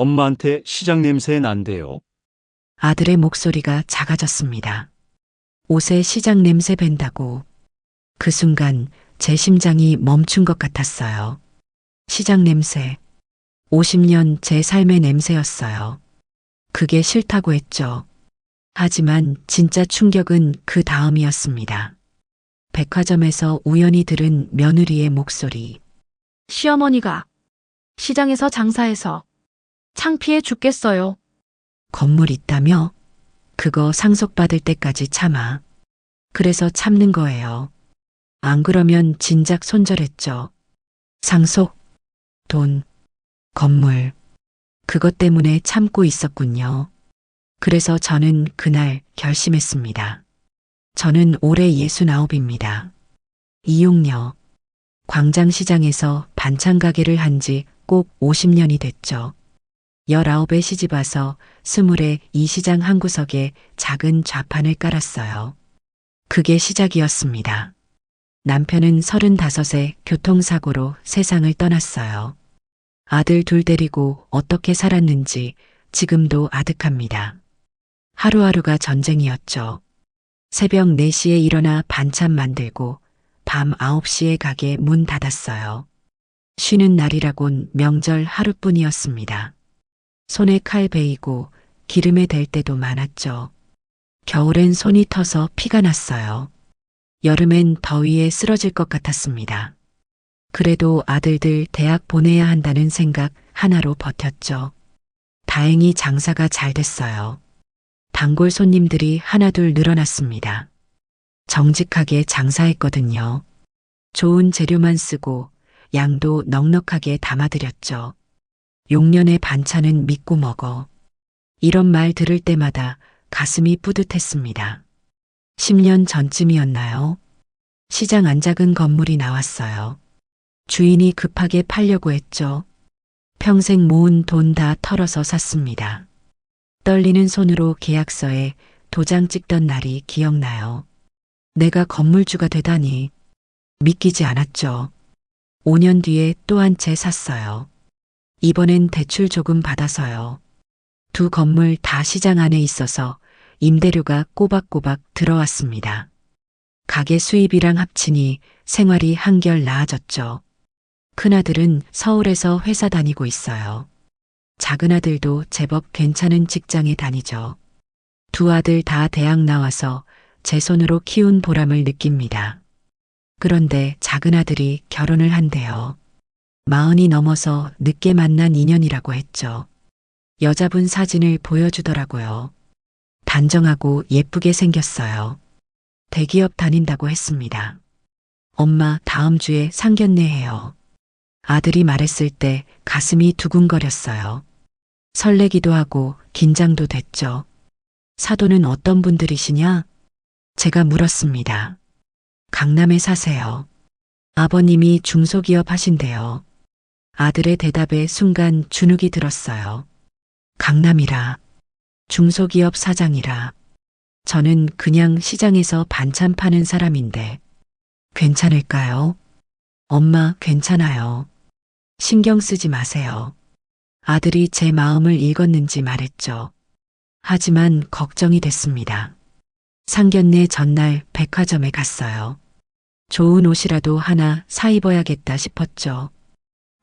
엄마한테 시장 냄새 난대요. 아들의 목소리가 작아졌습니다. 옷에 시장 냄새 밴다고. 그 순간 제 심장이 멈춘 것 같았어요. 시장 냄새. 50년 제 삶의 냄새였어요. 그게 싫다고 했죠. 하지만 진짜 충격은 그 다음이었습니다. 백화점에서 우연히 들은 며느리의 목소리. 시어머니가 시장에서 장사해서 창피해 죽겠어요. 건물 있다며? 그거 상속받을 때까지 참아. 그래서 참는 거예요. 안 그러면 진작 손절했죠. 상속, 돈, 건물. 그것 때문에 참고 있었군요. 그래서 저는 그날 결심했습니다. 저는 올해 69입니다. 이용녀. 광장시장에서 반찬 가게를 한 지 꼭 50년이 됐죠. 19에 시집와서 20에 이 시장 한 구석에 작은 좌판을 깔았어요. 그게 시작이었습니다. 남편은 35에 교통사고로 세상을 떠났어요. 아들 둘 데리고 어떻게 살았는지 지금도 아득합니다. 하루하루가 전쟁이었죠. 새벽 4시에 일어나 반찬 만들고 밤 9시에 가게 문 닫았어요. 쉬는 날이라곤 명절 하루뿐이었습니다. 손에 칼 베이고 기름에 댈 때도 많았죠. 겨울엔 손이 터서 피가 났어요. 여름엔 더위에 쓰러질 것 같았습니다. 그래도 아들들 대학 보내야 한다는 생각 하나로 버텼죠. 다행히 장사가 잘 됐어요. 단골 손님들이 하나둘 늘어났습니다. 정직하게 장사했거든요. 좋은 재료만 쓰고 양도 넉넉하게 담아드렸죠. 용년의 반찬은 믿고 먹어. 이런 말 들을 때마다 가슴이 뿌듯했습니다. 10년 전쯤이었나요? 시장 안 작은 건물이 나왔어요. 주인이 급하게 팔려고 했죠. 평생 모은 돈 다 털어서 샀습니다. 떨리는 손으로 계약서에 도장 찍던 날이 기억나요. 내가 건물주가 되다니 믿기지 않았죠. 5년 뒤에 또 한 채 샀어요. 이번엔 대출 조금 받아서요. 두 건물 다 시장 안에 있어서 임대료가 꼬박꼬박 들어왔습니다. 가게 수입이랑 합치니 생활이 한결 나아졌죠. 큰아들은 서울에서 회사 다니고 있어요. 작은아들도 제법 괜찮은 직장에 다니죠. 두 아들 다 대학 나와서 제 손으로 키운 보람을 느낍니다. 그런데 작은아들이 결혼을 한대요. 40이 넘어서 늦게 만난 인연이라고 했죠. 여자분 사진을 보여주더라고요. 단정하고 예쁘게 생겼어요. 대기업 다닌다고 했습니다. 엄마 다음 주에 상견례 해요. 아들이 말했을 때 가슴이 두근거렸어요. 설레기도 하고 긴장도 됐죠. 사돈은 어떤 분들이시냐? 제가 물었습니다. 강남에 사세요. 아버님이 중소기업 하신대요. 아들의 대답에 순간 주눅이 들었어요. 강남이라, 중소기업 사장이라. 저는 그냥 시장에서 반찬 파는 사람인데 괜찮을까요? 엄마 괜찮아요. 신경 쓰지 마세요. 아들이 제 마음을 읽었는지 말했죠. 하지만 걱정이 됐습니다. 상견례 전날 백화점에 갔어요. 좋은 옷이라도 하나 사 입어야겠다 싶었죠.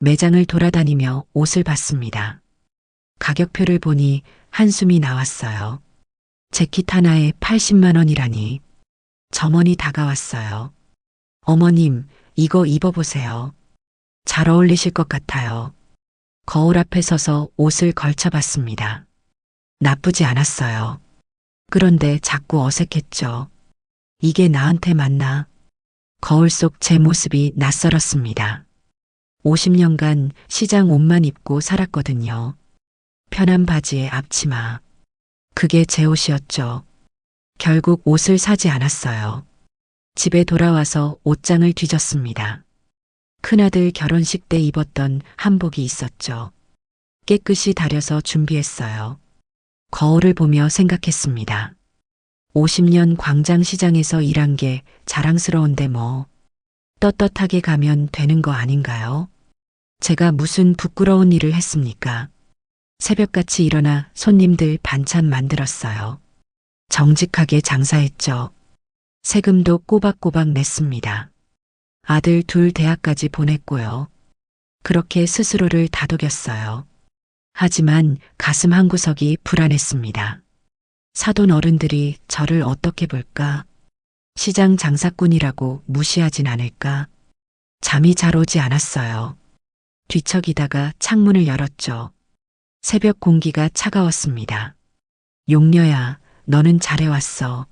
매장을 돌아다니며 옷을 봤습니다. 가격표를 보니 한숨이 나왔어요. 재킷 하나에 80만 원이라니. 점원이 다가왔어요. 어머님, 이거 입어보세요. 잘 어울리실 것 같아요. 거울 앞에 서서 옷을 걸쳐봤습니다. 나쁘지 않았어요. 그런데 자꾸 어색했죠. 이게 나한테 맞나? 거울 속 제 모습이 낯설었습니다. 50년간 시장 옷만 입고 살았거든요. 편한 바지에 앞치마. 그게 제 옷이었죠. 결국 옷을 사지 않았어요. 집에 돌아와서 옷장을 뒤졌습니다. 큰아들 결혼식 때 입었던 한복이 있었죠. 깨끗이 다려서 준비했어요. 거울을 보며 생각했습니다. 50년 광장시장에서 일한 게 자랑스러운데 뭐. 떳떳하게 가면 되는 거 아닌가요? 제가 무슨 부끄러운 일을 했습니까? 새벽같이 일어나 손님들 반찬 만들었어요. 정직하게 장사했죠. 세금도 꼬박꼬박 냈습니다. 아들 둘 대학까지 보냈고요. 그렇게 스스로를 다독였어요. 하지만 가슴 한구석이 불안했습니다. 사돈 어른들이 저를 어떻게 볼까? 시장 장사꾼이라고 무시하진 않을까? 잠이 잘 오지 않았어요. 뒤척이다가 창문을 열었죠. 새벽 공기가 차가웠습니다. 용녀야, 너는 잘해왔어.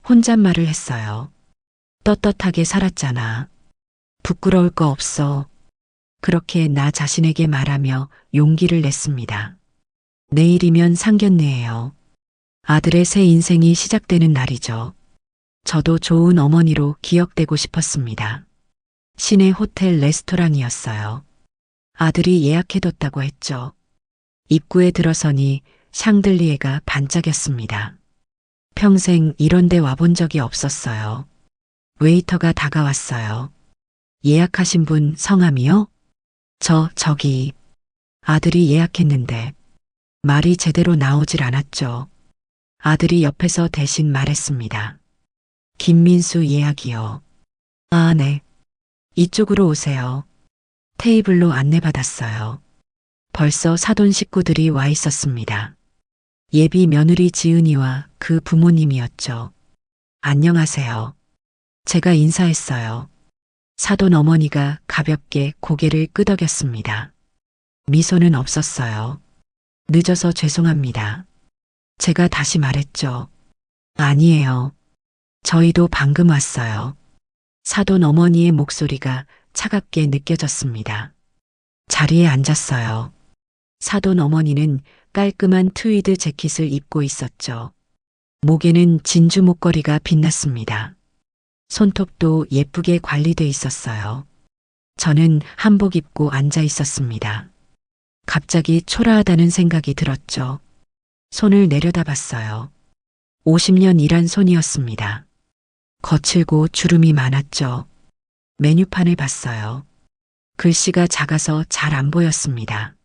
혼잣말을 했어요. 떳떳하게 살았잖아. 부끄러울 거 없어. 그렇게 나 자신에게 말하며 용기를 냈습니다. 내일이면 상견례예요. 아들의 새 인생이 시작되는 날이죠. 저도 좋은 어머니로 기억되고 싶었습니다. 시내 호텔 레스토랑이었어요. 아들이 예약해뒀다고 했죠. 입구에 들어서니 샹들리에가 반짝였습니다. 평생 이런 데 와본 적이 없었어요. 웨이터가 다가왔어요. 예약하신 분 성함이요? 저기. 아들이 예약했는데 말이 제대로 나오질 않았죠. 아들이 옆에서 대신 말했습니다. 김민수 예약이요. 아, 네. 이쪽으로 오세요. 테이블로 안내받았어요. 벌써 사돈 식구들이 와 있었습니다. 예비 며느리 지은이와 그 부모님이었죠. 안녕하세요. 제가 인사했어요. 사돈 어머니가 가볍게 고개를 끄덕였습니다. 미소는 없었어요. 늦어서 죄송합니다. 제가 다시 말했죠. 아니에요. 저희도 방금 왔어요. 사돈 어머니의 목소리가 차갑게 느껴졌습니다. 자리에 앉았어요. 사돈 어머니는 깔끔한 트위드 재킷을 입고 있었죠. 목에는 진주 목걸이가 빛났습니다. 손톱도 예쁘게 관리돼 있었어요. 저는 한복 입고 앉아 있었습니다. 갑자기 초라하다는 생각이 들었죠. 손을 내려다봤어요. 50년 일한 손이었습니다. 거칠고 주름이 많았죠. 메뉴판을 봤어요. 글씨가 작아서 잘 안 보였습니다.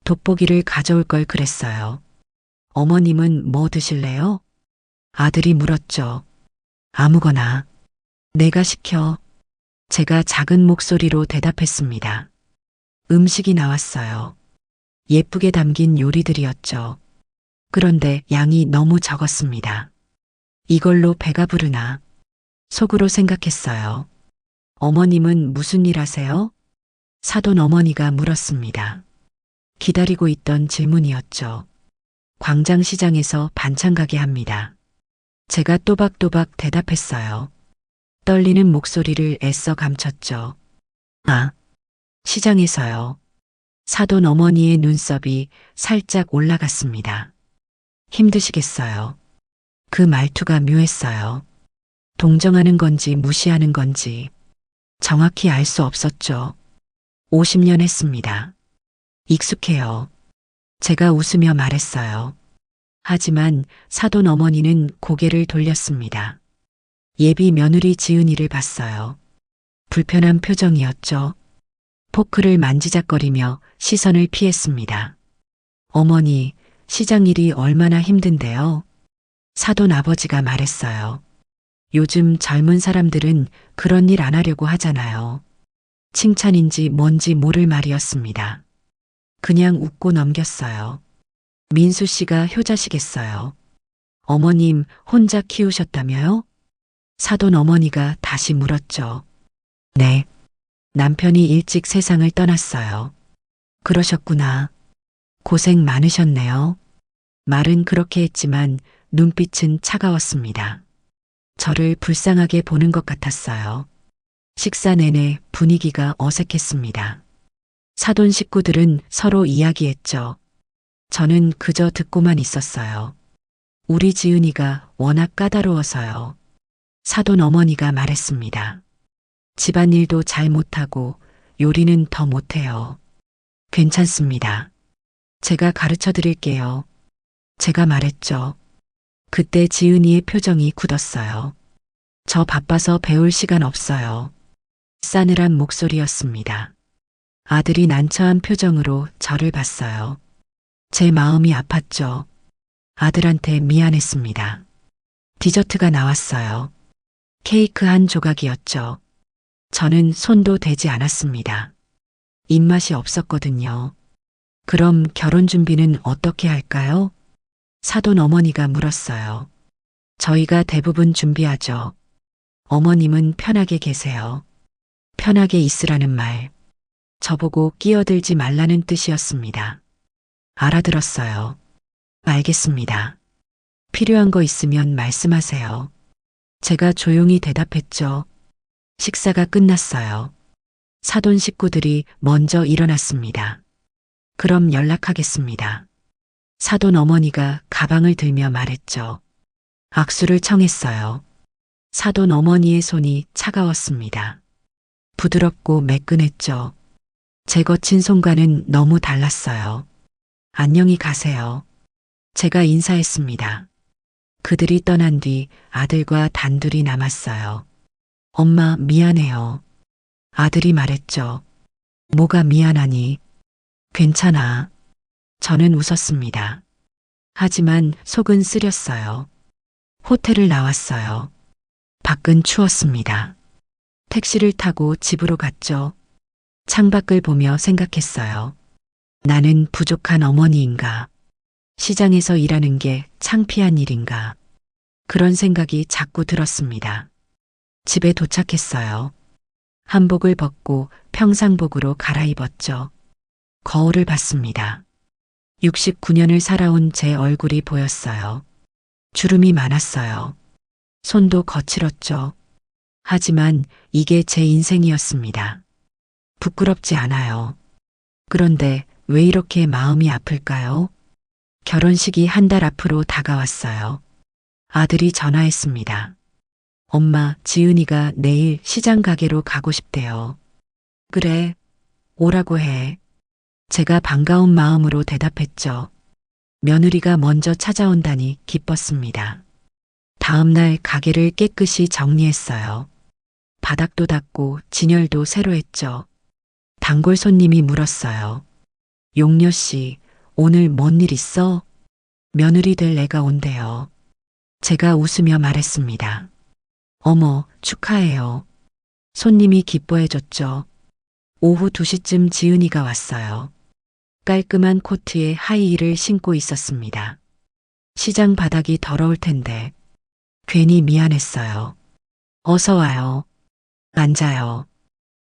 돋보기를 가져올 걸 그랬어요. 어머님은 뭐 드실래요? 아들이 물었죠. 아무거나. 내가 시켜. 제가 작은 목소리로 대답했습니다. 음식이 나왔어요. 예쁘게 담긴 요리들이었죠. 그런데 양이 너무 적었습니다. 이걸로 배가 부르나? 속으로 생각했어요. 어머님은 무슨 일 하세요? 사돈 어머니가 물었습니다. 기다리고 있던 질문이었죠. 광장시장에서 반찬 가게 합니다. 제가 또박또박 대답했어요. 떨리는 목소리를 애써 감췄죠. 아, 시장에서요. 사돈 어머니의 눈썹이 살짝 올라갔습니다. 힘드시겠어요. 그 말투가 묘했어요. 동정하는 건지 무시하는 건지 정확히 알 수 없었죠. 50년 했습니다. 익숙해요. 제가 웃으며 말했어요. 하지만 사돈 어머니는 고개를 돌렸습니다. 예비 며느리 지은이를 봤어요. 불편한 표정이었죠. 포크를 만지작거리며 시선을 피했습니다. 어머니, 시장 일이 얼마나 힘든데요? 사돈 아버지가 말했어요. 요즘 젊은 사람들은 그런 일 안 하려고 하잖아요. 칭찬인지 뭔지 모를 말이었습니다. 그냥 웃고 넘겼어요. 민수 씨가 효자시겠어요. 어머님 혼자 키우셨다며요? 사돈 어머니가 다시 물었죠. 네. 남편이 일찍 세상을 떠났어요. 그러셨구나. 고생 많으셨네요. 말은 그렇게 했지만 눈빛은 차가웠습니다. 저를 불쌍하게 보는 것 같았어요. 식사 내내 분위기가 어색했습니다. 사돈 식구들은 서로 이야기했죠. 저는 그저 듣고만 있었어요. 우리 지은이가 워낙 까다로워서요. 사돈 어머니가 말했습니다. 집안일도 잘 못하고 요리는 더 못해요. 괜찮습니다. 제가 가르쳐 드릴게요. 제가 말했죠. 그때 지은이의 표정이 굳었어요. 저 바빠서 배울 시간 없어요. 싸늘한 목소리였습니다. 아들이 난처한 표정으로 저를 봤어요. 제 마음이 아팠죠. 아들한테 미안했습니다. 디저트가 나왔어요. 케이크 한 조각이었죠. 저는 손도 대지 않았습니다. 입맛이 없었거든요. 그럼 결혼 준비는 어떻게 할까요? 사돈 어머니가 물었어요. 저희가 대부분 준비하죠. 어머님은 편하게 계세요. 편하게 있으라는 말. 저보고 끼어들지 말라는 뜻이었습니다. 알아들었어요. 알겠습니다. 필요한 거 있으면 말씀하세요. 제가 조용히 대답했죠. 식사가 끝났어요. 사돈 식구들이 먼저 일어났습니다. 그럼 연락하겠습니다. 사돈 어머니가 가방을 들며 말했죠. 악수를 청했어요. 사돈 어머니의 손이 차가웠습니다. 부드럽고 매끈했죠. 제 거친 손과는 너무 달랐어요. 안녕히 가세요. 제가 인사했습니다. 그들이 떠난 뒤 아들과 단둘이 남았어요. 엄마, 미안해요. 아들이 말했죠. 뭐가 미안하니? 괜찮아. 저는 웃었습니다. 하지만 속은 쓰렸어요. 호텔을 나왔어요. 밖은 추웠습니다. 택시를 타고 집으로 갔죠. 창밖을 보며 생각했어요. 나는 부족한 어머니인가? 시장에서 일하는 게 창피한 일인가? 그런 생각이 자꾸 들었습니다. 집에 도착했어요. 한복을 벗고 평상복으로 갈아입었죠. 거울을 봤습니다. 69년을 살아온 제 얼굴이 보였어요. 주름이 많았어요. 손도 거칠었죠. 하지만 이게 제 인생이었습니다. 부끄럽지 않아요. 그런데 왜 이렇게 마음이 아플까요? 결혼식이 한 달 앞으로 다가왔어요. 아들이 전화했습니다. 엄마, 지은이가 내일 시장 가게로 가고 싶대요. 그래, 오라고 해. 제가 반가운 마음으로 대답했죠. 며느리가 먼저 찾아온다니 기뻤습니다. 다음 날 가게를 깨끗이 정리했어요. 바닥도 닦고 진열도 새로 했죠. 단골 손님이 물었어요. 용녀 씨, 오늘 뭔 일 있어? 며느리 될 애가 온대요. 제가 웃으며 말했습니다. 어머, 축하해요. 손님이 기뻐해줬죠. 오후 2시쯤 지은이가 왔어요. 깔끔한 코트에 하이힐을 신고 있었습니다. 시장 바닥이 더러울 텐데 괜히 미안했어요. 어서 와요. 앉아요.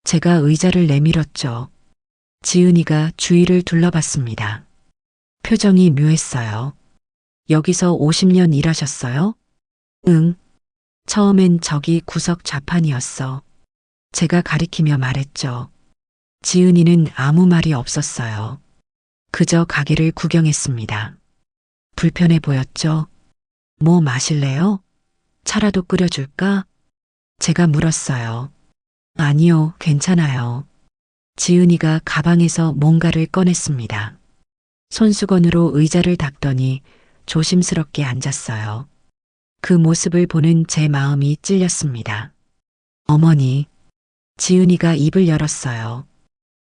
제가 의자를 내밀었죠. 지은이가 주위를 둘러봤습니다. 표정이 묘했어요. 여기서 50년 일하셨어요? 응. 처음엔 저기 구석 좌판이었어. 제가 가리키며 말했죠. 지은이는 아무 말이 없었어요. 그저 가게를 구경했습니다. 불편해 보였죠? 뭐 마실래요? 차라도 끓여줄까? 제가 물었어요. 아니요, 괜찮아요. 지은이가 가방에서 뭔가를 꺼냈습니다. 손수건으로 의자를 닦더니 조심스럽게 앉았어요. 그 모습을 보는 제 마음이 찔렸습니다. 어머니, 지은이가 입을 열었어요.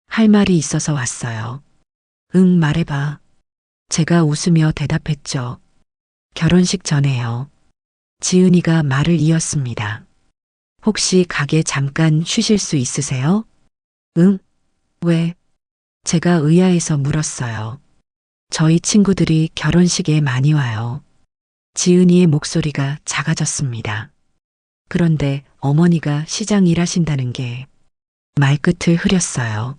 할 말이 있어서 왔어요. 응, 말해봐. 제가 웃으며 대답했죠. 결혼식 전에요. 지은이가 말을 이었습니다. 혹시 가게 잠깐 쉬실 수 있으세요? 응? 왜? 제가 의아해서 물었어요. 저희 친구들이 결혼식에 많이 와요. 지은이의 목소리가 작아졌습니다. 그런데 어머니가 시장 일하신다는 게 말끝을 흐렸어요.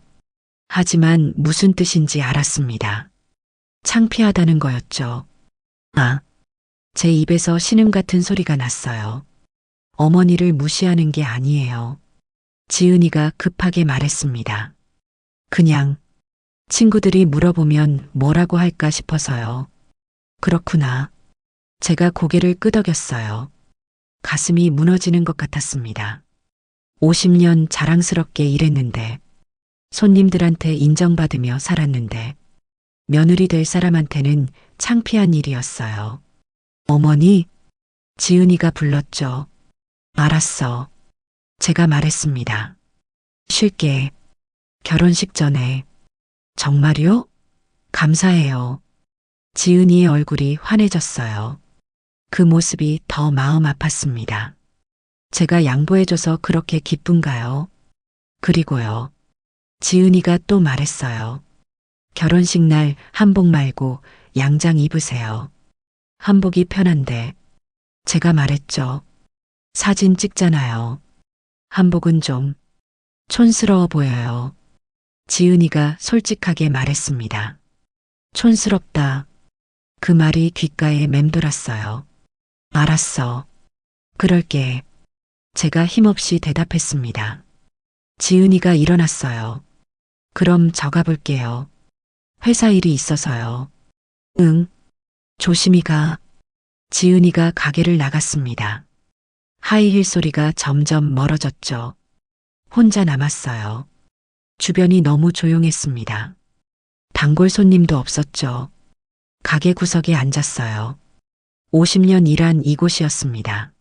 하지만 무슨 뜻인지 알았습니다. 창피하다는 거였죠. 아, 제 입에서 신음 같은 소리가 났어요. 어머니를 무시하는 게 아니에요. 지은이가 급하게 말했습니다. 그냥 친구들이 물어보면 뭐라고 할까 싶어서요. 그렇구나. 제가 고개를 끄덕였어요. 가슴이 무너지는 것 같았습니다. 50년 자랑스럽게 일했는데, 손님들한테 인정받으며 살았는데, 며느리 될 사람한테는 창피한 일이었어요. 어머니? 지은이가 불렀죠. 알았어. 제가 말했습니다. 쉴게. 결혼식 전에. 정말요? 감사해요. 지은이의 얼굴이 환해졌어요. 그 모습이 더 마음 아팠습니다. 제가 양보해줘서 그렇게 기쁜가요? 그리고요. 지은이가 또 말했어요. 결혼식 날 한복 말고 양장 입으세요. 한복이 편한데. 제가 말했죠. 사진 찍잖아요. 한복은 좀 촌스러워 보여요. 지은이가 솔직하게 말했습니다. 촌스럽다. 그 말이 귓가에 맴돌았어요. 알았어. 그럴게. 제가 힘없이 대답했습니다. 지은이가 일어났어요. 그럼 저 가볼게요. 회사 일이 있어서요. 응. 조심히 가. 지은이가 가게를 나갔습니다. 하이힐 소리가 점점 멀어졌죠. 혼자 남았어요. 주변이 너무 조용했습니다. 단골 손님도 없었죠. 가게 구석에 앉았어요. 50년 일한 이곳이었습니다.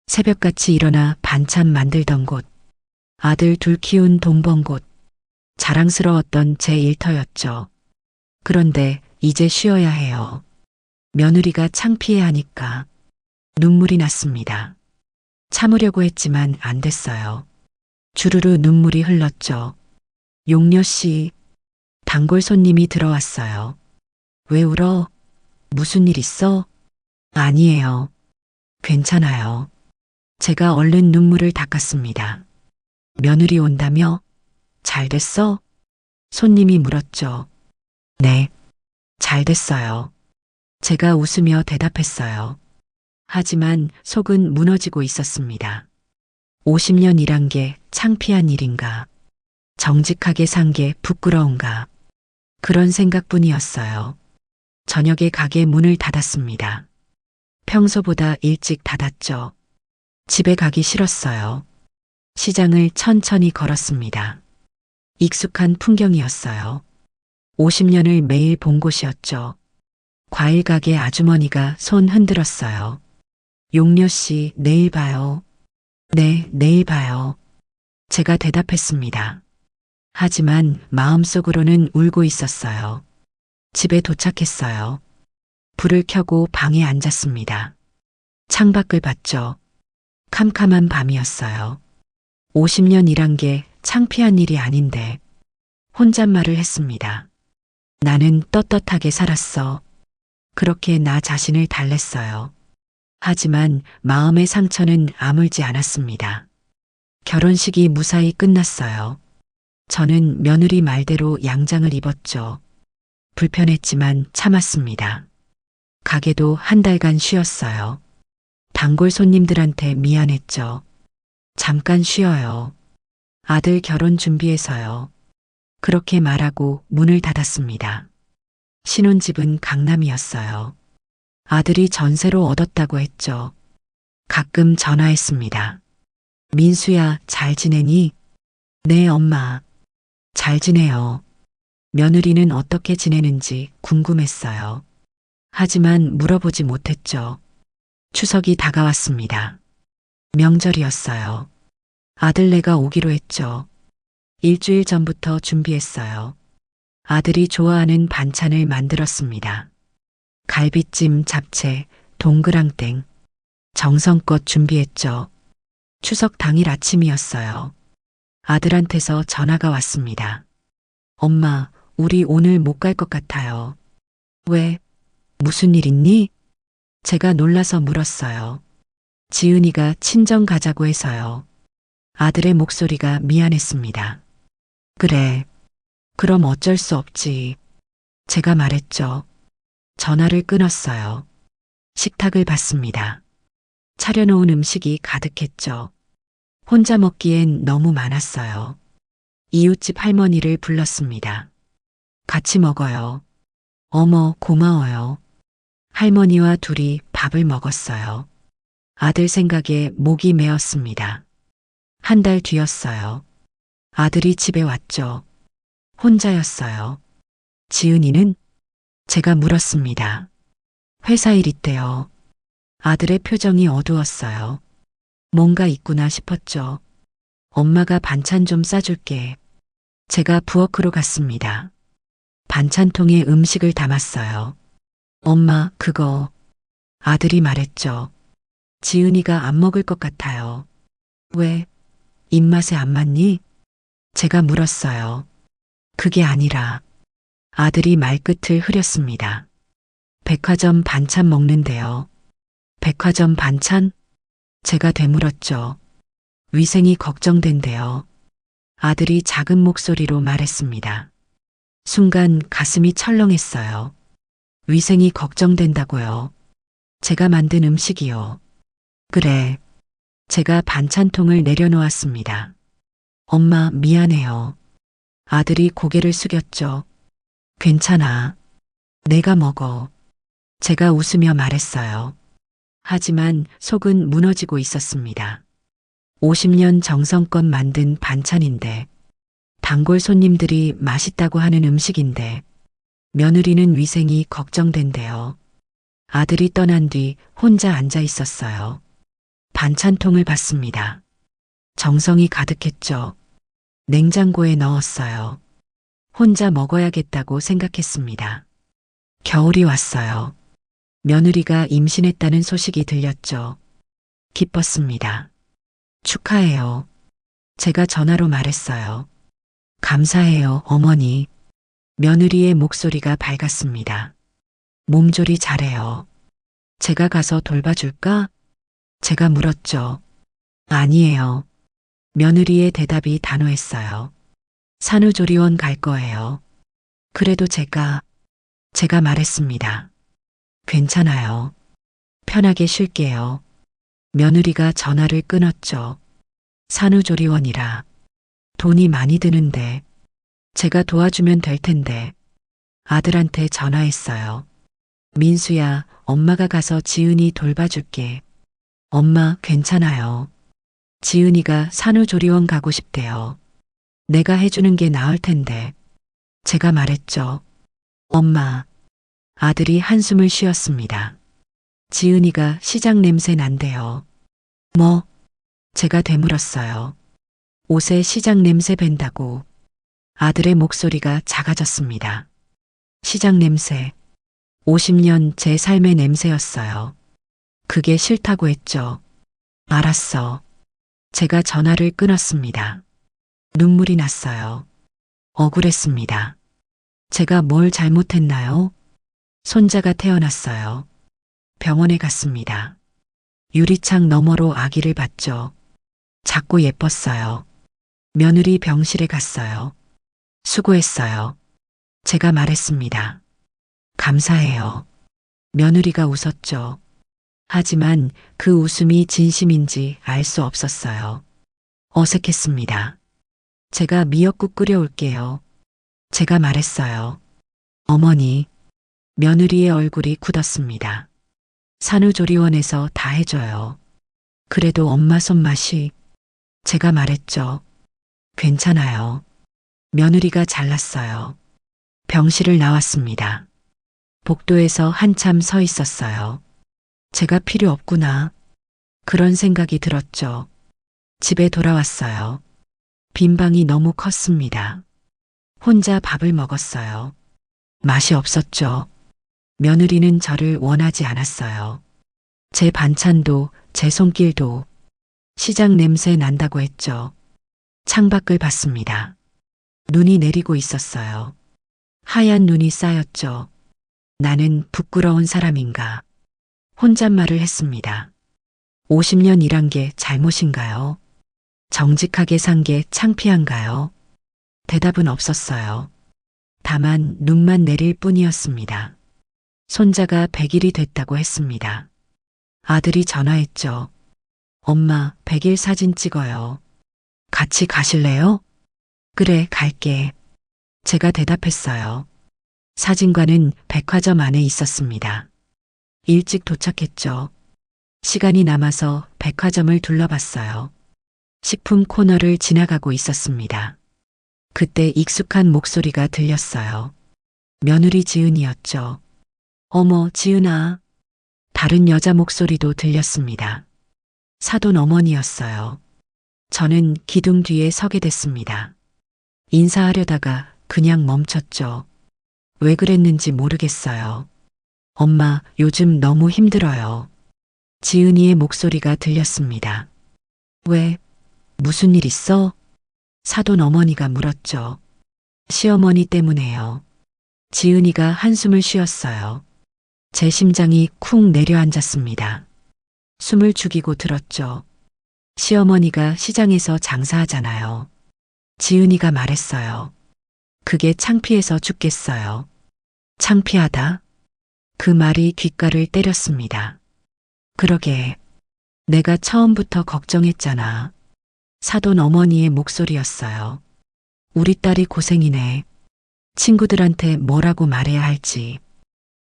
새벽같이 일어나 반찬 만들던 곳, 아들 둘 키운 동번 곳, 자랑스러웠던 제 일터였죠. 그런데 이제 쉬어야 해요. 며느리가 창피해하니까 눈물이 났습니다. 참으려고 했지만 안 됐어요. 주르르 눈물이 흘렀죠. 용녀 씨, 단골 손님이 들어왔어요. 왜 울어? 무슨 일 있어? 아니에요. 괜찮아요. 제가 얼른 눈물을 닦았습니다. 며느리 온다며? 잘 됐어? 손님이 물었죠. 네, 잘 됐어요. 제가 웃으며 대답했어요. 하지만 속은 무너지고 있었습니다. 50년 일한 게 창피한 일인가? 정직하게 산 게 부끄러운가? 그런 생각뿐이었어요. 저녁에 가게 문을 닫았습니다. 평소보다 일찍 닫았죠. 집에 가기 싫었어요. 시장을 천천히 걸었습니다. 익숙한 풍경이었어요. 50년을 매일 본 곳이었죠. 과일 가게 아주머니가 손 흔들었어요. 용녀 씨, 내일 봐요. 네, 내일 봐요. 제가 대답했습니다. 하지만 마음속으로는 울고 있었어요. 집에 도착했어요. 불을 켜고 방에 앉았습니다. 창밖을 봤죠. 캄캄한 밤이었어요. 50년 일한 게 창피한 일이 아닌데 혼잣말을 했습니다. 나는 떳떳하게 살았어. 그렇게 나 자신을 달랬어요. 하지만 마음의 상처는 아물지 않았습니다. 결혼식이 무사히 끝났어요. 저는 며느리 말대로 양장을 입었죠. 불편했지만 참았습니다. 가게도 한 달간 쉬었어요. 단골 손님들한테 미안했죠. 잠깐 쉬어요. 아들 결혼 준비해서요. 그렇게 말하고 문을 닫았습니다. 신혼집은 강남이었어요. 아들이 전세로 얻었다고 했죠. 가끔 전화했습니다. 민수야, 잘 지내니? 네, 엄마. 잘 지내요. 며느리는 어떻게 지내는지 궁금했어요. 하지만 물어보지 못했죠. 추석이 다가왔습니다. 명절이었어요. 아들네가 오기로 했죠. 일주일 전부터 준비했어요. 아들이 좋아하는 반찬을 만들었습니다. 갈비찜, 잡채, 동그랑땡. 정성껏 준비했죠. 추석 당일 아침이었어요. 아들한테서 전화가 왔습니다. 엄마, 우리 오늘 못 갈 것 같아요. 왜? 무슨 일 있니? 제가 놀라서 물었어요. 지은이가 친정 가자고 해서요. 아들의 목소리가 미안했습니다. 그래. 그럼 어쩔 수 없지. 제가 말했죠. 전화를 끊었어요. 식탁을 봤습니다. 차려놓은 음식이 가득했죠. 혼자 먹기엔 너무 많았어요. 이웃집 할머니를 불렀습니다. 같이 먹어요. 어머, 고마워요. 할머니와 둘이 밥을 먹었어요. 아들 생각에 목이 메었습니다. 한 달 뒤였어요. 아들이 집에 왔죠. 혼자였어요. 지은이는? 제가 물었습니다. 회사 일 있대요. 아들의 표정이 어두웠어요. 뭔가 있구나 싶었죠. 엄마가 반찬 좀 싸줄게. 제가 부엌으로 갔습니다. 반찬통에 음식을 담았어요. 엄마, 그거. 아들이 말했죠. 지은이가 안 먹을 것 같아요. 왜? 입맛에 안 맞니? 제가 물었어요. 그게 아니라 아들이 말끝을 흐렸습니다. 백화점 반찬 먹는데요. 백화점 반찬? 제가 되물었죠. 위생이 걱정된대요. 아들이 작은 목소리로 말했습니다. 순간 가슴이 철렁했어요. 위생이 걱정된다고요. 제가 만든 음식이요. 그래. 제가 반찬통을 내려놓았습니다. 엄마, 미안해요. 아들이 고개를 숙였죠. 괜찮아. 내가 먹어. 제가 웃으며 말했어요. 하지만 속은 무너지고 있었습니다. 50년 정성껏 만든 반찬인데, 단골 손님들이 맛있다고 하는 음식인데, 며느리는 위생이 걱정된대요. 아들이 떠난 뒤 혼자 앉아 있었어요. 반찬통을 봤습니다. 정성이 가득했죠. 냉장고에 넣었어요. 혼자 먹어야겠다고 생각했습니다. 겨울이 왔어요. 며느리가 임신했다는 소식이 들렸죠. 기뻤습니다. 축하해요. 제가 전화로 말했어요. 감사해요, 어머니. 며느리의 목소리가 밝았습니다. 몸조리 잘해요. 제가 가서 돌봐줄까? 제가 물었죠. 아니에요. 며느리의 대답이 단호했어요. 산후조리원 갈 거예요. 그래도 제가 말했습니다. 괜찮아요. 편하게 쉴게요. 며느리가 전화를 끊었죠. 산후조리원이라 돈이 많이 드는데 제가 도와주면 될 텐데 아들한테 전화했어요. 민수야, 엄마가 가서 지은이 돌봐줄게. 엄마, 괜찮아요. 지은이가 산후조리원 가고 싶대요. 내가 해주는 게 나을 텐데. 제가 말했죠. 엄마. 아들이 한숨을 쉬었습니다. 지은이가 시장 냄새 난대요. 뭐? 제가 되물었어요. 옷에 시장 냄새 밴다고. 아들의 목소리가 작아졌습니다. 시장 냄새. 50년 제 삶의 냄새였어요. 그게 싫다고 했죠. 알았어. 제가 전화를 끊었습니다. 눈물이 났어요. 억울했습니다. 제가 뭘 잘못했나요? 손자가 태어났어요. 병원에 갔습니다. 유리창 너머로 아기를 봤죠. 작고 예뻤어요. 며느리 병실에 갔어요. 수고했어요. 제가 말했습니다. 감사해요. 며느리가 웃었죠. 하지만 그 웃음이 진심인지 알 수 없었어요. 어색했습니다. 제가 미역국 끓여올게요. 제가 말했어요. 어머니. 며느리의 얼굴이 굳었습니다. 산후조리원에서 다 해줘요. 그래도 엄마 손맛이. 제가 말했죠. 괜찮아요. 며느리가 잘났어요. 병실을 나왔습니다. 복도에서 한참 서 있었어요. 제가 필요 없구나. 그런 생각이 들었죠. 집에 돌아왔어요. 빈 방이 너무 컸습니다. 혼자 밥을 먹었어요. 맛이 없었죠. 며느리는 저를 원하지 않았어요. 제 반찬도 제 손길도 시장 냄새 난다고 했죠. 창밖을 봤습니다. 눈이 내리고 있었어요. 하얀 눈이 쌓였죠. 나는 부끄러운 사람인가. 혼잣말을 했습니다. 50년 일한 게 잘못인가요? 정직하게 산 게 창피한가요? 대답은 없었어요. 다만 눈만 내릴 뿐이었습니다. 손자가 100일이 됐다고 했습니다. 아들이 전화했죠. 엄마, 100일 사진 찍어요. 같이 가실래요? 그래, 갈게. 제가 대답했어요. 사진관은 백화점 안에 있었습니다. 일찍 도착했죠. 시간이 남아서 백화점을 둘러봤어요. 식품 코너를 지나가고 있었습니다. 그때 익숙한 목소리가 들렸어요. 며느리 지은이었죠. 어머, 지은아. 다른 여자 목소리도 들렸습니다. 사돈 어머니였어요. 저는 기둥 뒤에 서게 됐습니다. 인사하려다가 그냥 멈췄죠. 왜 그랬는지 모르겠어요. 엄마, 요즘 너무 힘들어요. 지은이의 목소리가 들렸습니다. 왜? 무슨 일 있어? 사돈 어머니가 물었죠. 시어머니 때문에요. 지은이가 한숨을 쉬었어요. 제 심장이 쿵 내려앉았습니다. 숨을 죽이고 들었죠. 시어머니가 시장에서 장사하잖아요. 지은이가 말했어요. 그게 창피해서 죽겠어요. 창피하다? 그 말이 귓가를 때렸습니다. 그러게. 내가 처음부터 걱정했잖아. 사돈 어머니의 목소리였어요. 우리 딸이 고생이네. 친구들한테 뭐라고 말해야 할지.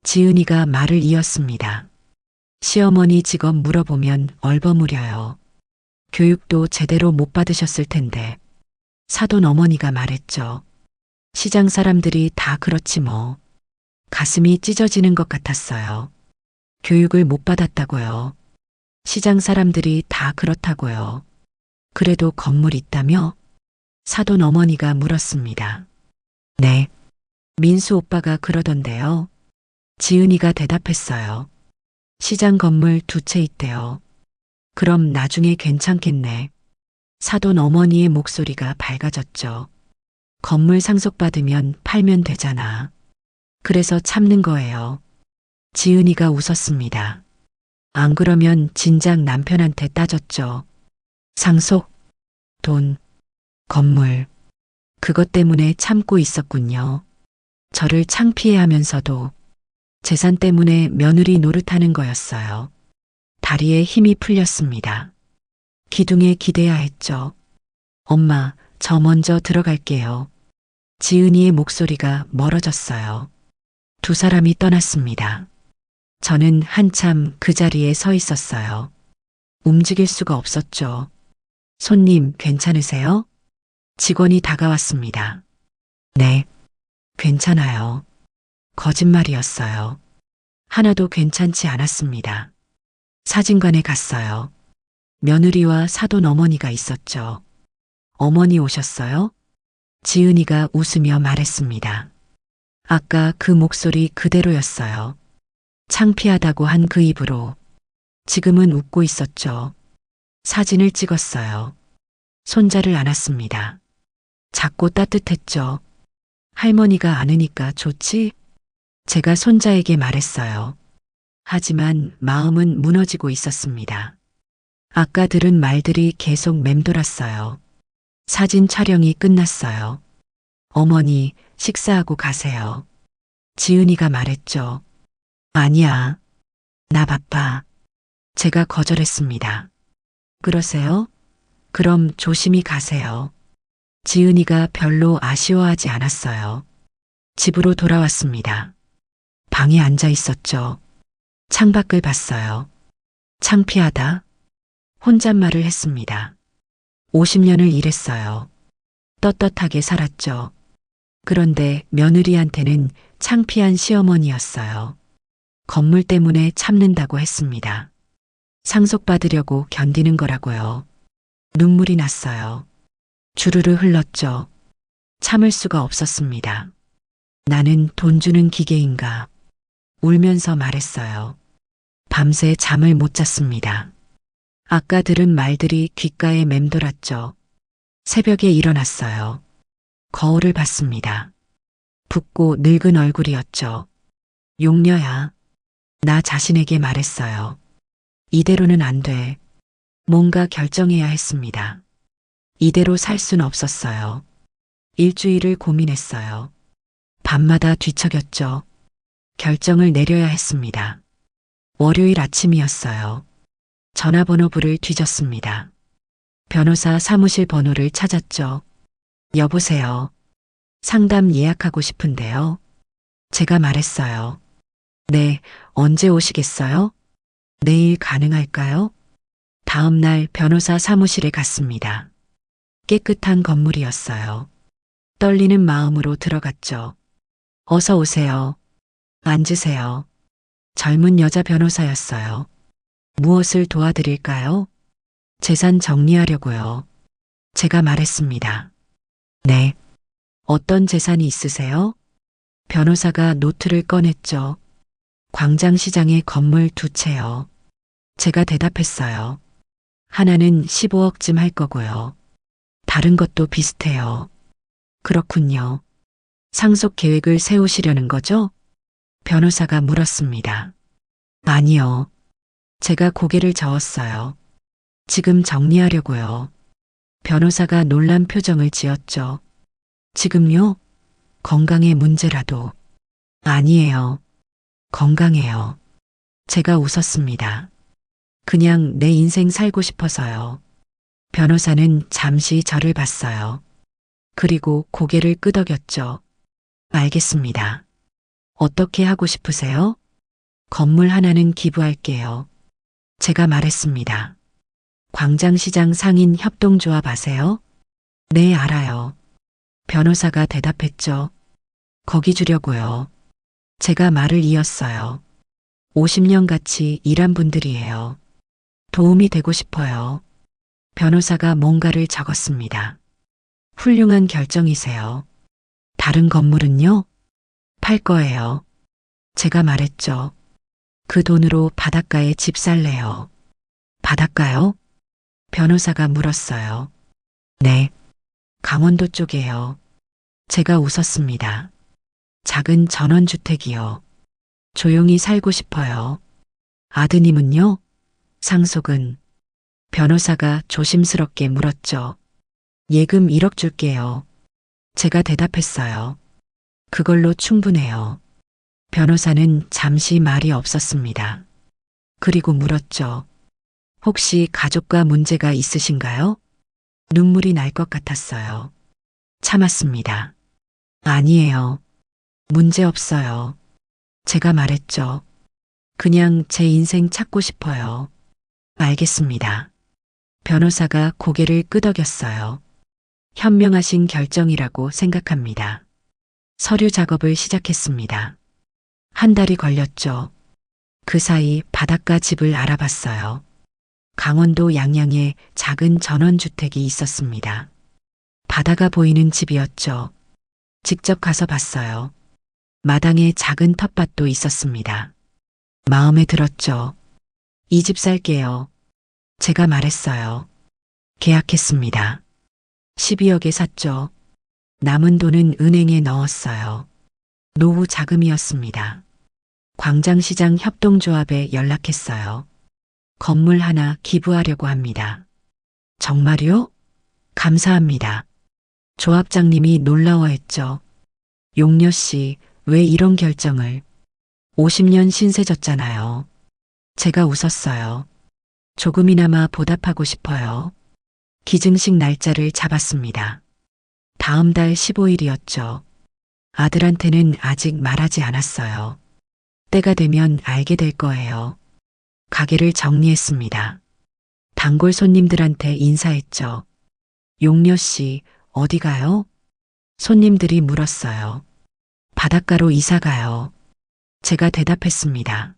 지은이가 말을 이었습니다. 시어머니 직업 물어보면 얼버무려요. 교육도 제대로 못 받으셨을 텐데. 사돈 어머니가 말했죠. 시장 사람들이 다 그렇지 뭐. 가슴이 찢어지는 것 같았어요. 교육을 못 받았다고요. 시장 사람들이 다 그렇다고요. 그래도 건물 있다며? 사돈 어머니가 물었습니다. 네. 민수 오빠가 그러던데요. 지은이가 대답했어요. 시장 건물 2채 있대요. 그럼 나중에 괜찮겠네. 사돈 어머니의 목소리가 밝아졌죠. 건물 상속받으면 팔면 되잖아. 그래서 참는 거예요. 지은이가 웃었습니다. 안 그러면 진작 남편한테 따졌죠. 상속, 돈, 건물. 그것 때문에 참고 있었군요. 저를 창피해 하면서도 재산 때문에 며느리 노릇하는 거였어요. 다리에 힘이 풀렸습니다. 기둥에 기대야 했죠. 엄마, 저 먼저 들어갈게요. 지은이의 목소리가 멀어졌어요. 2사람이 떠났습니다. 저는 한참 그 자리에 서 있었어요. 움직일 수가 없었죠. 손님, 괜찮으세요? 직원이 다가왔습니다. 네, 괜찮아요. 거짓말이었어요. 하나도 괜찮지 않았습니다. 사진관에 갔어요. 며느리와 사돈 어머니가 있었죠. 어머니 오셨어요? 지은이가 웃으며 말했습니다. 아까 그 목소리 그대로였어요. 창피하다고 한 그 입으로. 지금은 웃고 있었죠. 사진을 찍었어요. 손자를 안았습니다. 작고 따뜻했죠. 할머니가 안으니까 좋지? 제가 손자에게 말했어요. 하지만 마음은 무너지고 있었습니다. 아까 들은 말들이 계속 맴돌았어요. 사진 촬영이 끝났어요. 어머니, 식사하고 가세요. 지은이가 말했죠. 아니야. 나 바빠. 제가 거절했습니다. 그러세요? 그럼 조심히 가세요. 지은이가 별로 아쉬워하지 않았어요. 집으로 돌아왔습니다. 방에 앉아 있었죠. 창밖을 봤어요. 창피하다. 혼잣말을 했습니다. 50년을 일했어요. 떳떳하게 살았죠. 그런데 며느리한테는 창피한 시어머니였어요. 건물 때문에 참는다고 했습니다. 상속받으려고 견디는 거라고요. 눈물이 났어요. 주르르 흘렀죠. 참을 수가 없었습니다. 나는 돈 주는 기계인가. 울면서 말했어요. 밤새 잠을 못 잤습니다. 아까 들은 말들이 귓가에 맴돌았죠. 새벽에 일어났어요. 거울을 봤습니다. 붓고 늙은 얼굴이었죠. 용녀야. 나 자신에게 말했어요. 이대로는 안 돼. 뭔가 결정해야 했습니다. 이대로 살 순 없었어요. 일주일을 고민했어요. 밤마다 뒤척였죠. 결정을 내려야 했습니다. 월요일 아침이었어요. 전화번호부를 뒤졌습니다. 변호사 사무실 번호를 찾았죠. 여보세요. 상담 예약하고 싶은데요. 제가 말했어요. 네, 언제 오시겠어요? 내일 가능할까요? 다음 날 변호사 사무실에 갔습니다. 깨끗한 건물이었어요. 떨리는 마음으로 들어갔죠. 어서 오세요. 앉으세요. 젊은 여자 변호사였어요. 무엇을 도와드릴까요? 재산 정리하려고요. 제가 말했습니다. 네. 어떤 재산이 있으세요? 변호사가 노트를 꺼냈죠. 광장시장에 건물 2채요. 제가 대답했어요. 하나는 15억쯤 할 거고요. 다른 것도 비슷해요. 그렇군요. 상속 계획을 세우시려는 거죠? 변호사가 물었습니다. 아니요. 제가 고개를 저었어요. 지금 정리하려고요. 변호사가 놀란 표정을 지었죠. 지금요? 건강에 문제라도. 아니에요. 건강해요. 제가 웃었습니다. 그냥 내 인생 살고 싶어서요. 변호사는 잠시 저를 봤어요. 그리고 고개를 끄덕였죠. 알겠습니다. 어떻게 하고 싶으세요? 건물 하나는 기부할게요. 제가 말했습니다. 광장시장 상인 협동조합 아세요? 네, 알아요. 변호사가 대답했죠. 거기 주려고요. 제가 말을 이었어요. 50년 같이 일한 분들이에요. 도움이 되고 싶어요. 변호사가 뭔가를 적었습니다. 훌륭한 결정이세요. 다른 건물은요? 팔 거예요. 제가 말했죠. 그 돈으로 바닷가에 집 살래요. 바닷가요? 변호사가 물었어요. 네. 강원도 쪽이에요. 제가 웃었습니다. 작은 전원주택이요. 조용히 살고 싶어요. 아드님은요? 상속은? 변호사가 조심스럽게 물었죠. 예금 1억 줄게요. 제가 대답했어요. 그걸로 충분해요. 변호사는 잠시 말이 없었습니다. 그리고 물었죠. 혹시 가족과 문제가 있으신가요? 눈물이 날 것 같았어요. 참았습니다. 아니에요. 문제 없어요. 제가 말했죠. 그냥 제 인생 찾고 싶어요. 알겠습니다. 변호사가 고개를 끄덕였어요. 현명하신 결정이라고 생각합니다. 서류 작업을 시작했습니다. 한 달이 걸렸죠. 그 사이 바닷가 집을 알아봤어요. 강원도 양양에 작은 전원주택이 있었습니다. 바다가 보이는 집이었죠. 직접 가서 봤어요. 마당에 작은 텃밭도 있었습니다. 마음에 들었죠. 이 집 살게요. 제가 말했어요. 계약했습니다. 12억에 샀죠. 남은 돈은 은행에 넣었어요. 노후 자금이었습니다. 광장시장 협동조합에 연락했어요. 건물 하나 기부하려고 합니다. 정말요? 감사합니다. 조합장님이 놀라워했죠. 용녀 씨, 왜 이런 결정을? 50년 신세 졌잖아요. 제가 웃었어요. 조금이나마 보답하고 싶어요. 기증식 날짜를 잡았습니다. 다음 달 15일이었죠. 아들한테는 아직 말하지 않았어요. 때가 되면 알게 될 거예요. 가게를 정리했습니다. 단골 손님들한테 인사했죠. 용녀 씨, 어디 가요? 손님들이 물었어요. 바닷가로 이사 가요. 제가 대답했습니다.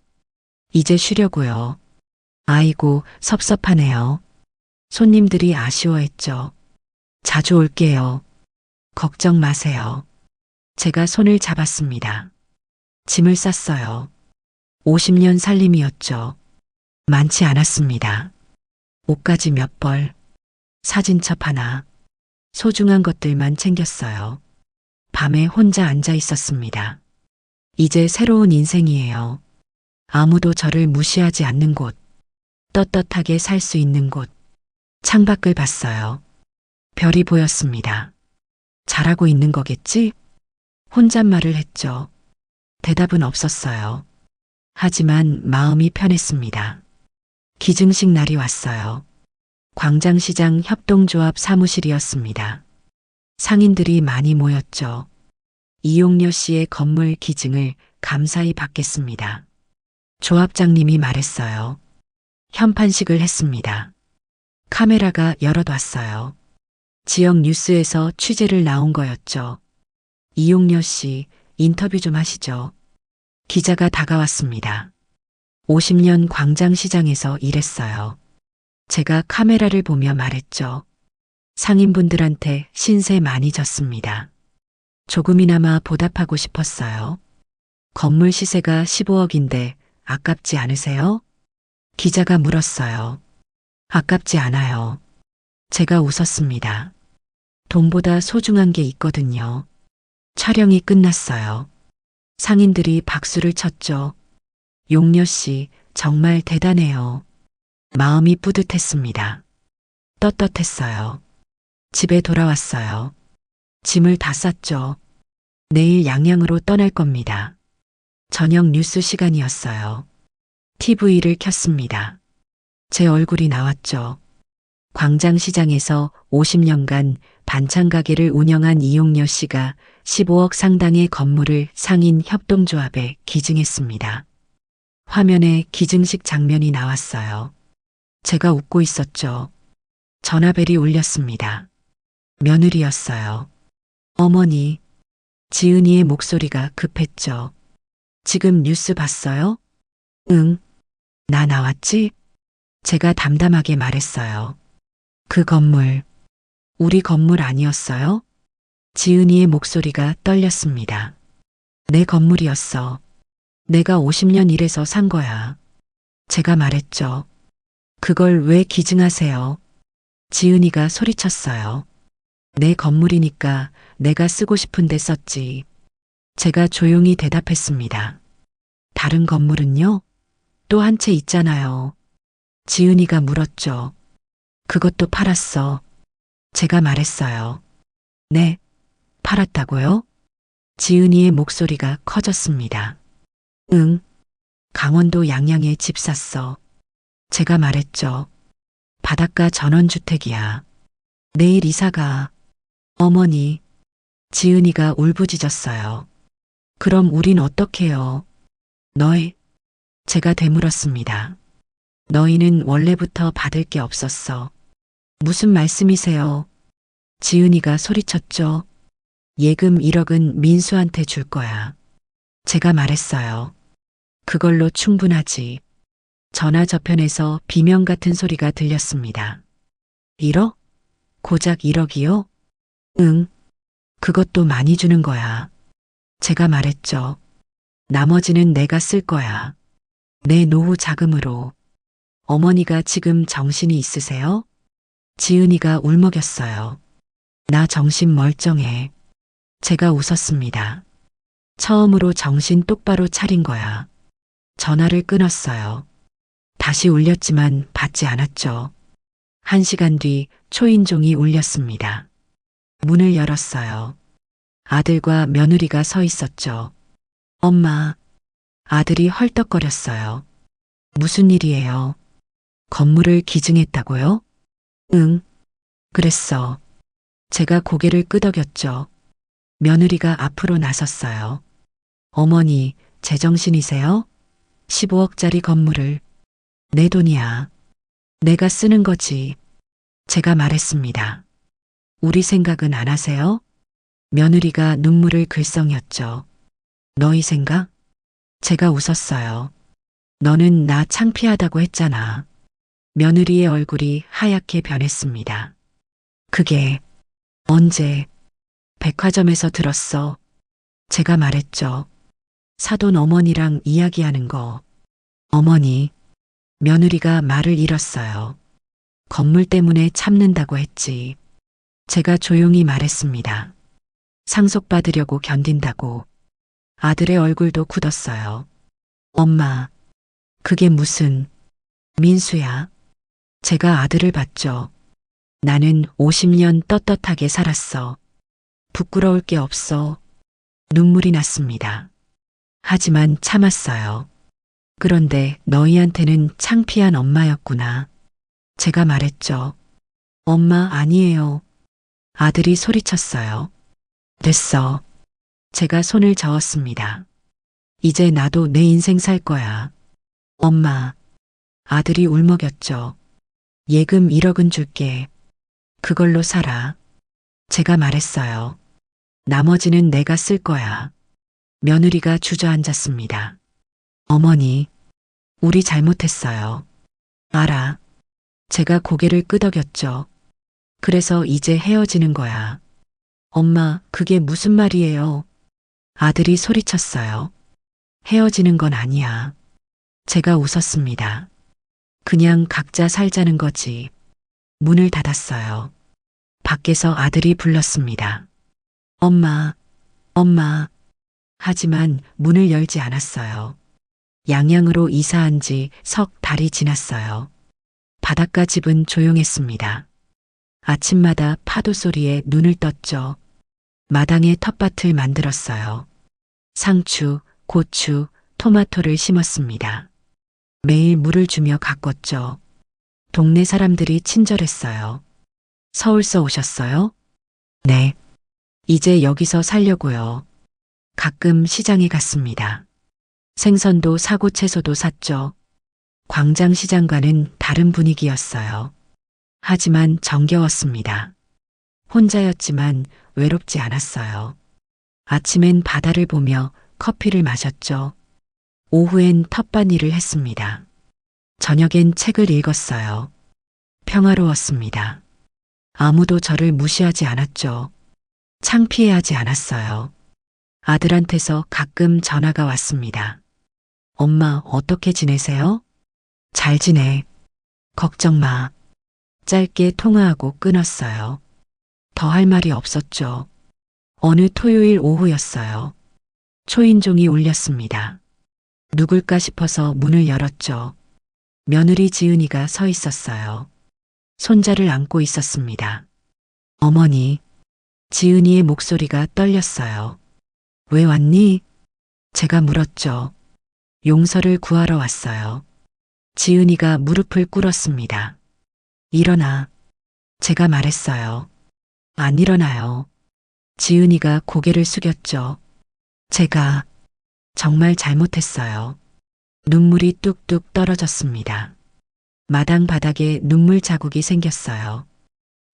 이제 쉬려고요. 아이고, 섭섭하네요. 손님들이 아쉬워했죠. 자주 올게요. 걱정 마세요. 제가 손을 잡았습니다. 짐을 쌌어요. 50년 살림이었죠. 많지 않았습니다. 옷가지 몇 벌, 사진첩 하나, 소중한 것들만 챙겼어요. 밤에 혼자 앉아 있었습니다. 이제 새로운 인생이에요. 아무도 저를 무시하지 않는 곳, 떳떳하게 살 수 있는 곳. 창밖을 봤어요. 별이 보였습니다. 잘하고 있는 거겠지? 혼잣말을 했죠. 대답은 없었어요. 하지만 마음이 편했습니다. 기증식 날이 왔어요. 광장시장 협동조합 사무실이었습니다. 상인들이 많이 모였죠. 이용녀 씨의 건물 기증을 감사히 받겠습니다. 조합장님이 말했어요. 현판식을 했습니다. 카메라가 여럿 왔어요. 지역 뉴스에서 취재를 나온 거였죠. 이용녀 씨, 인터뷰 좀 하시죠. 기자가 다가왔습니다. 50년 광장시장에서 일했어요. 제가 카메라를 보며 말했죠. 상인분들한테 신세 많이 졌습니다. 조금이나마 보답하고 싶었어요. 건물 시세가 15억인데 아깝지 않으세요? 기자가 물었어요. 아깝지 않아요. 제가 웃었습니다. 돈보다 소중한 게 있거든요. 촬영이 끝났어요. 상인들이 박수를 쳤죠. 용녀 씨, 정말 대단해요. 마음이 뿌듯했습니다. 떳떳했어요. 집에 돌아왔어요. 짐을 다 쌌죠. 내일 양양으로 떠날 겁니다. 저녁 뉴스 시간이었어요. TV를 켰습니다. 제 얼굴이 나왔죠. 광장시장에서 50년간 반찬 가게를 운영한 이용녀 씨가 15억 상당의 건물을 상인 협동조합에 기증했습니다. 화면에 기증식 장면이 나왔어요. 제가 웃고 있었죠. 전화벨이 울렸습니다. 며느리였어요. 어머니, 지은이의 목소리가 급했죠. 지금 뉴스 봤어요? 응. 나 나왔지? 제가 담담하게 말했어요. 그 건물, 우리 건물 아니었어요? 지은이의 목소리가 떨렸습니다. 내 건물이었어. 내가 50년 일해서 산 거야. 제가 말했죠. 그걸 왜 기증하세요? 지은이가 소리쳤어요. 내 건물이니까 내가 쓰고 싶은데 썼지. 제가 조용히 대답했습니다. 다른 건물은요? 또 한 채 있잖아요. 지은이가 물었죠. 그것도 팔았어. 제가 말했어요. 네, 팔았다고요? 지은이의 목소리가 커졌습니다. 응, 강원도 양양에 집 샀어. 제가 말했죠. 바닷가 전원주택이야. 내일 이사가. 어머니, 지은이가 울부짖었어요. 그럼 우린 어떡해요? 너희, 제가 되물었습니다. 너희는 원래부터 받을 게 없었어. 무슨 말씀이세요? 지은이가 소리쳤죠. 예금 1억은 민수한테 줄 거야. 제가 말했어요. 그걸로 충분하지. 전화 저편에서 비명 같은 소리가 들렸습니다. 1억? 고작 1억이요? 응. 그것도 많이 주는 거야. 제가 말했죠. 나머지는 내가 쓸 거야. 내 노후 자금으로. 어머니가 지금 정신이 있으세요? 지은이가 울먹였어요. 나 정신 멀쩡해. 제가 웃었습니다. 처음으로 정신 똑바로 차린 거야. 전화를 끊었어요. 다시 울렸지만 받지 않았죠. 1시간 뒤 초인종이 울렸습니다. 문을 열었어요. 아들과 며느리가 서 있었죠. 엄마, 아들이 헐떡거렸어요. 무슨 일이에요? 건물을 기증했다고요? 응, 그랬어. 제가 고개를 끄덕였죠. 며느리가 앞으로 나섰어요. 어머니, 제정신이세요? 15억짜리 건물을. 내 돈이야. 내가 쓰는 거지. 제가 말했습니다. 우리 생각은 안 하세요? 며느리가 눈물을 글썽였죠. 너희 생각? 제가 웃었어요. 너는 나 창피하다고 했잖아. 며느리의 얼굴이 하얗게 변했습니다. 그게 언제 백화점에서 들었어. 제가 말했죠. 사돈 어머니랑 이야기하는 거. 어머니, 며느리가 말을 잃었어요. 건물 때문에 참는다고 했지. 제가 조용히 말했습니다. 상속받으려고 견딘다고. 아들의 얼굴도 굳었어요. 엄마, 그게 무슨, 민수야. 제가 아들을 봤죠. 나는 50년 떳떳하게 살았어. 부끄러울 게 없어. 눈물이 났습니다. 하지만 참았어요. 그런데 너희한테는 창피한 엄마였구나. 제가 말했죠. 엄마 아니에요. 아들이 소리쳤어요. 됐어. 제가 손을 저었습니다. 이제 나도 내 인생 살 거야. 엄마. 아들이 울먹였죠. 예금 1억은 줄게. 그걸로 살아. 제가 말했어요. 나머지는 내가 쓸 거야. 며느리가 주저앉았습니다. 어머니, 우리 잘못했어요. 알아. 제가 고개를 끄덕였죠. 그래서 이제 헤어지는 거야. 엄마, 그게 무슨 말이에요? 아들이 소리쳤어요. 헤어지는 건 아니야. 제가 웃었습니다. 그냥 각자 살자는 거지. 문을 닫았어요. 밖에서 아들이 불렀습니다. 엄마, 엄마. 하지만 문을 열지 않았어요. 양양으로 이사한 지 석 달이 지났어요. 바닷가 집은 조용했습니다. 아침마다 파도 소리에 눈을 떴죠. 마당에 텃밭을 만들었어요. 상추, 고추, 토마토를 심었습니다. 매일 물을 주며 가꿨죠. 동네 사람들이 친절했어요. 서울서 오셨어요? 네. 이제 여기서 살려고요. 가끔 시장에 갔습니다. 생선도 사고 채소도 샀죠. 광장시장과는 다른 분위기였어요. 하지만 정겨웠습니다. 혼자였지만 외롭지 않았어요. 아침엔 바다를 보며 커피를 마셨죠. 오후엔 텃밭 일을 했습니다. 저녁엔 책을 읽었어요. 평화로웠습니다. 아무도 저를 무시하지 않았죠. 창피해하지 않았어요. 아들한테서 가끔 전화가 왔습니다. 엄마, 어떻게 지내세요? 잘 지내. 걱정 마. 짧게 통화하고 끊었어요. 더 할 말이 없었죠. 어느 토요일 오후였어요. 초인종이 울렸습니다. 누굴까 싶어서 문을 열었죠. 며느리 지은이가 서 있었어요. 손자를 안고 있었습니다. 어머니, 지은이의 목소리가 떨렸어요. 왜 왔니? 제가 물었죠. 용서를 구하러 왔어요. 지은이가 무릎을 꿇었습니다. 일어나. 제가 말했어요. 안 일어나요. 지은이가 고개를 숙였죠. 제가 정말 잘못했어요. 눈물이 뚝뚝 떨어졌습니다. 마당 바닥에 눈물 자국이 생겼어요.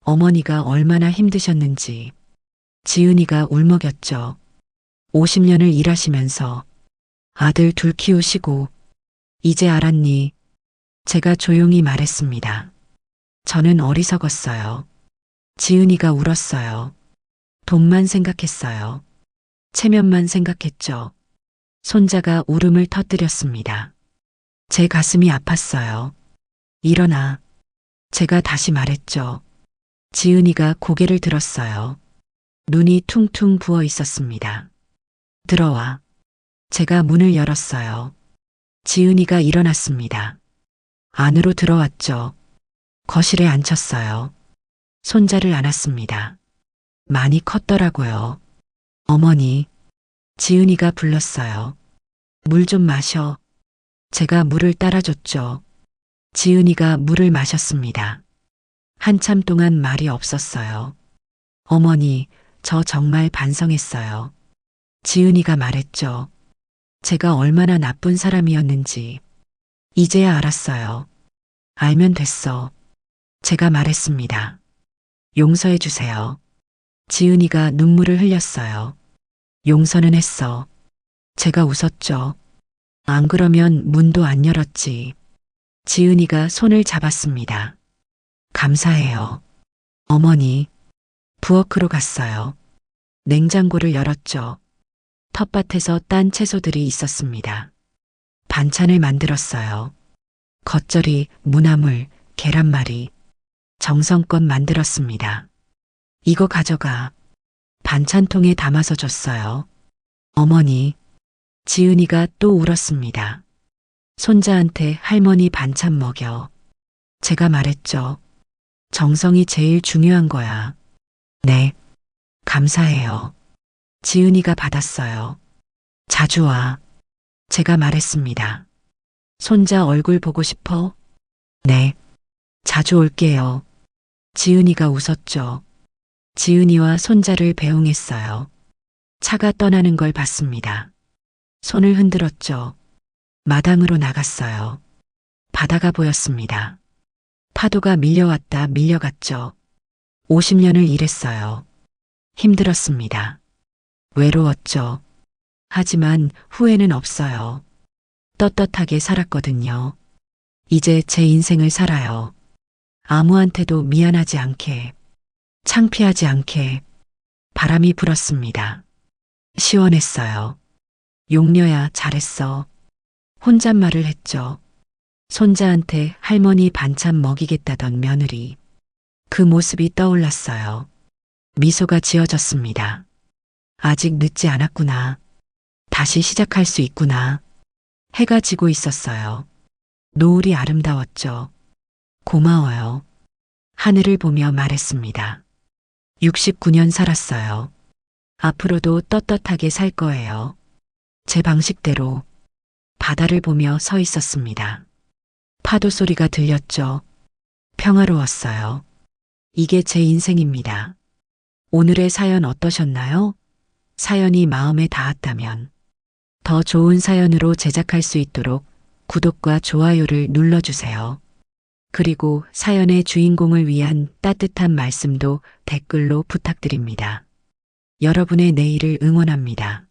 어머니가 얼마나 힘드셨는지. 지은이가 울먹였죠. 50년을 일하시면서 아들 둘 키우시고 이제 알았니? 제가 조용히 말했습니다. 저는 어리석었어요. 지은이가 울었어요. 돈만 생각했어요. 체면만 생각했죠. 손자가 울음을 터뜨렸습니다. 제 가슴이 아팠어요. 일어나. 제가 다시 말했죠. 지은이가 고개를 들었어요. 눈이 퉁퉁 부어 있었습니다. 들어와. 제가 문을 열었어요. 지은이가 일어났습니다. 안으로 들어왔죠. 거실에 앉혔어요. 손자를 안았습니다. 많이 컸더라고요. 어머니, 지은이가 불렀어요. 물 좀 마셔. 제가 물을 따라줬죠. 지은이가 물을 마셨습니다. 한참 동안 말이 없었어요. 어머니, 저 정말 반성했어요. 지은이가 말했죠. 제가 얼마나 나쁜 사람이었는지. 이제야 알았어요. 알면 됐어. 제가 말했습니다. 용서해 주세요. 지은이가 눈물을 흘렸어요. 용서는 했어. 제가 웃었죠. 안 그러면 문도 안 열었지. 지은이가 손을 잡았습니다. 감사해요. 어머니, 부엌으로 갔어요. 냉장고를 열었죠. 텃밭에서 딴 채소들이 있었습니다. 반찬을 만들었어요. 겉절이, 무나물, 계란말이. 정성껏 만들었습니다. 이거 가져가. 반찬통에 담아서 줬어요. 어머니, 지은이가 또 울었습니다. 손자한테 할머니 반찬 먹여. 제가 말했죠. 정성이 제일 중요한 거야. 네, 감사해요. 지은이가 받았어요. 자주 와. 제가 말했습니다. 손자 얼굴 보고 싶어? 네, 자주 올게요. 지은이가 웃었죠. 지은이와 손자를 배웅했어요. 차가 떠나는 걸 봤습니다. 손을 흔들었죠. 마당으로 나갔어요. 바다가 보였습니다. 파도가 밀려왔다 밀려갔죠. 50년을 일했어요. 힘들었습니다. 외로웠죠. 하지만 후회는 없어요. 떳떳하게 살았거든요. 이제 제 인생을 살아요. 아무한테도 미안하지 않게, 창피하지 않게. 바람이 불었습니다. 시원했어요. 용녀야, 잘했어. 혼잣말을 했죠. 손자한테 할머니 반찬 먹이겠다던 며느리. 그 모습이 떠올랐어요. 미소가 지어졌습니다. 아직 늦지 않았구나. 다시 시작할 수 있구나. 해가 지고 있었어요. 노을이 아름다웠죠. 고마워요. 하늘을 보며 말했습니다. 69년 살았어요. 앞으로도 떳떳하게 살 거예요. 제 방식대로 바다를 보며 서 있었습니다. 파도 소리가 들렸죠. 평화로웠어요. 이게 제 인생입니다. 오늘의 사연 어떠셨나요? 사연이 마음에 닿았다면 더 좋은 사연으로 제작할 수 있도록 구독과 좋아요를 눌러주세요. 그리고 사연의 주인공을 위한 따뜻한 말씀도 댓글로 부탁드립니다. 여러분의 내일을 응원합니다.